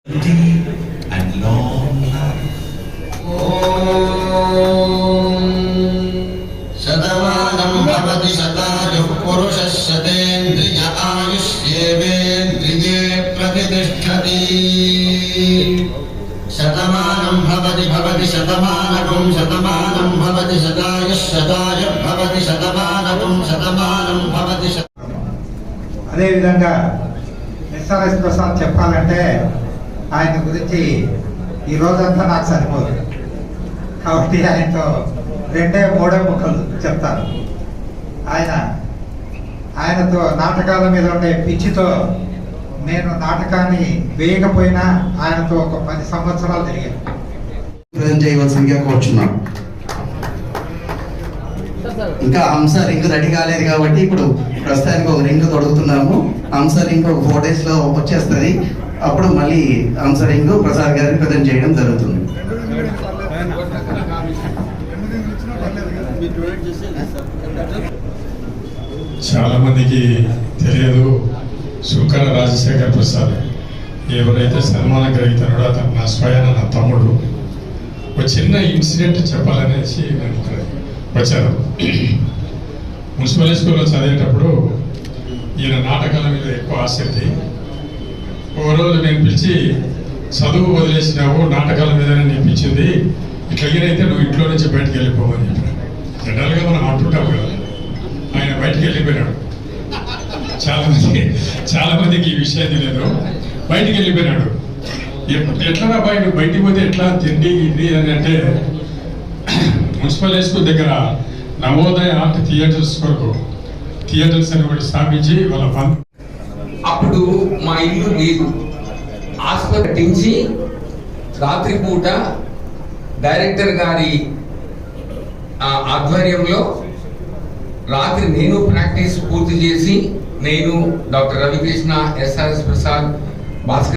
and long life. शतमानं भवति शतायुः पुरुषः शतेन्द्रिय आयुष्येवेन्द्रिये प्रतिष्ठति। शतमानं भवति शतमानकं शतमानं भवति शतायुः शतायुर्भवति शतमानकं शतमानं भवति। అదే విధంగా ఎస్ఆర్ఎస్ ప్రసాద్ చెప్పాలంటే ఆయన గురించి ఈ రోజంతా నాకు సరిపోదు, కాబట్టి ఆయనతో 2-3 ముక్కలు చెప్తాను. ఆయనతో నాటకాల మీద ఉండే పిచ్చితో నేను నాటకాన్ని వేయకపోయినా ఆయనతో ఒక 10 సంవత్సరాలు తిరిగాను. చేయవలసిందిగా కోరుచున్నాం. ఇంకా హంస రింగ్ రెడీ కాలేదు కాబట్టి ఇప్పుడు ప్రస్తుతానికి ఒక రింగ్ తొడుగుతున్నాము. హంస రింగ్ ఒక 4 days లో వచ్చేస్తుంది. అప్పుడు మళ్ళీ హంస రింగ్ ప్రసాద్ గారికి ప్రజెంట్ చేయడం జరుగుతుంది. చాలా మందికి తెలియదు, సుంకర రాజశేఖర్ ప్రసాద్ ఎవరైతే సన్మాన గ్రహీతనుడో అతను నా స్వయాన నా తమ్ముడు. ఒక చిన్న ఇన్సిడెంట్ చెప్పాలనేసి నేను ఇక్కడ వచ్చాను. మున్సిపల్ స్కూల్లో చదివేటప్పుడు ఈయన నాటకాల మీద ఎక్కువ ఆసక్తి. ఒక రోజు నేను పిలిచి, చదువు వదిలేసినావు, నాటకాల మీదనే నేర్పించింది, ఇట్లాగైతే నువ్వు ఇంట్లో నుంచి బయటకు వెళ్ళిపోవని చెప్పాను. జనరల్గా మనం అంటుంటాం కదా. ఆయన బయటికి వెళ్ళిపోయినాడు. చాలా మందికి ఈ విషయం తెలియదు. బయటికి వెళ్ళిపోయినాడు. ఎట్లా అబ్బాయి నువ్వు బయటికి పోతే ఎట్లా తిండి ఇది అని అంటే, మున్సిపల్ స్కూల్ దగ్గర నవోదయ ఆర్ట్ థియేటర్స్ కొరకు థియేటర్స్ అని ఒకటి స్థాపించి వాళ్ళ అప్పుడు మా ఇల్లు లేదు. ఆసుపత్రి కట్టించి రాత్రిపూట డైరెక్టర్ గారి ఆధ్వర్యంలో రాత్రి నేను ప్రాక్టీస్ పూర్తి చేసి, నేను డాక్టర్ రవికృష్ణ, ఎస్ఆర్ఎస్ ప్రసాద్, భాస్కర్